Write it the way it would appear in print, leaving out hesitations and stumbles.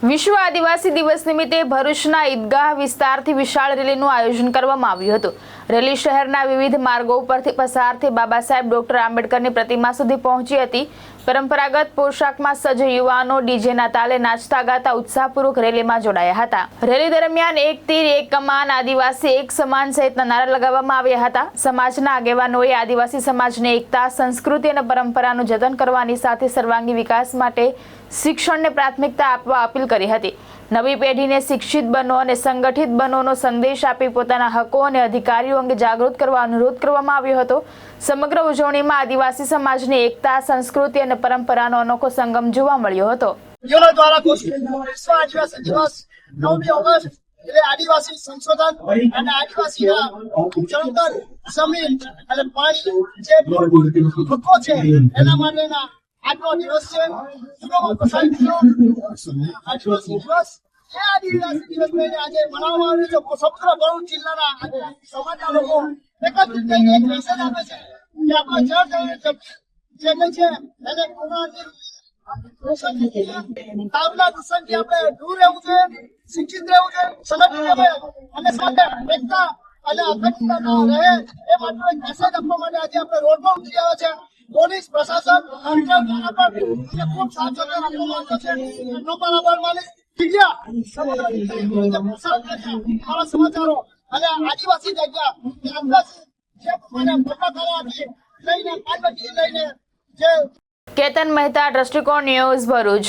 વિશ્વ આદિવાસી દિવસ નિમિત્તે ભરૂચના ઈદગાહ વિસ્તારથી વિશાળ રેલીનું આયોજન કરવામાં આવ્યું હતું। રેલી શહેરના વિવિધ માર્ગો પરથી પસાર થઈ બાબા સાહેબ ડોક્ટર આંબેડકરની પ્રતિમા સુધી પહોંચી હતી। પરંપરાગત પોશાકમાં સજ્જ યુવાનો ડીજેના તાલે નાચતા ગાતા ઉત્સાહપૂર્વક રેલીમાં જોડાયા હતા। રેલી દરમિયાન એક તીર એક કમાન આદિવાસી એક સમાન સહિતના નારા લગાવવામાં આવ્યા હતા। સમાજના આગેવાનોએ આદિવાસી સમાજને એકતા, સંસ્કૃતિ અને પરંપરાનું જતન કરવાની સાથે સર્વાંગી વિકાસ માટે શિક્ષણને પ્રાથમિકતા આપવા અપીલ કરી હતી। નવી પેઢીને શિક્ષિત બનો અને સંગઠિત બનોનો સંદેશ આપી પોતાના હકો અને અધિકારીઓ અંગે જાગૃત કરવા અનુરોધ કરવામાં આવ્યો હતો। સમગ્ર ઉજવણીમાં આદિવાસી સમાજની એકતા, સંસ્કૃતિ અને પરંપરાનો અનોખો સંગમ જોવા મળ્યો હતો। યુનો દ્વારા વિશ્વ આદિવાસી દિવસ 9મી ઓગસ્ટ એટલે આદિવાસી સંશોધન અને આદિવાસીના જળતર, જમીન અને પાણી જે હકો છે એના માટેના આજનો દિવસ છે। યુનોમાં પસાર થયો આદિવાસી દિવસ એ આદિવાસી દિવસ લઈને આજે મનાવવામાં આવે છે। સમગ્ર ભરૂચ જિલ્લાના સમાજના લોકો એકત્રિત થઈને એક મેસેજ આપે છે કે આપણા જળ જે કઈ છે એને તાવના દૂષણથી આપણે દૂર રહેવું છે, શિક્ષિત રહેવું છે, સંગઠિત રહેવું અને સાથે એકતા અને અખંડતા રહે એ માટે એક મેસેજ આપવા માટે આજે આપણે રોડ પર ઉતરી આવ્યા છે। પોલીસ પ્રશાસન ખૂબ સાથ સહકાર આપવામાં આવ્યો છે। એમનો પણ આભાર માની મારા સમાચારો અને આદિવાસી જગ્યા લઈને કેતન મહેતા, દ્રષ્ટિકોણ ન્યૂઝ, ભરૂચ।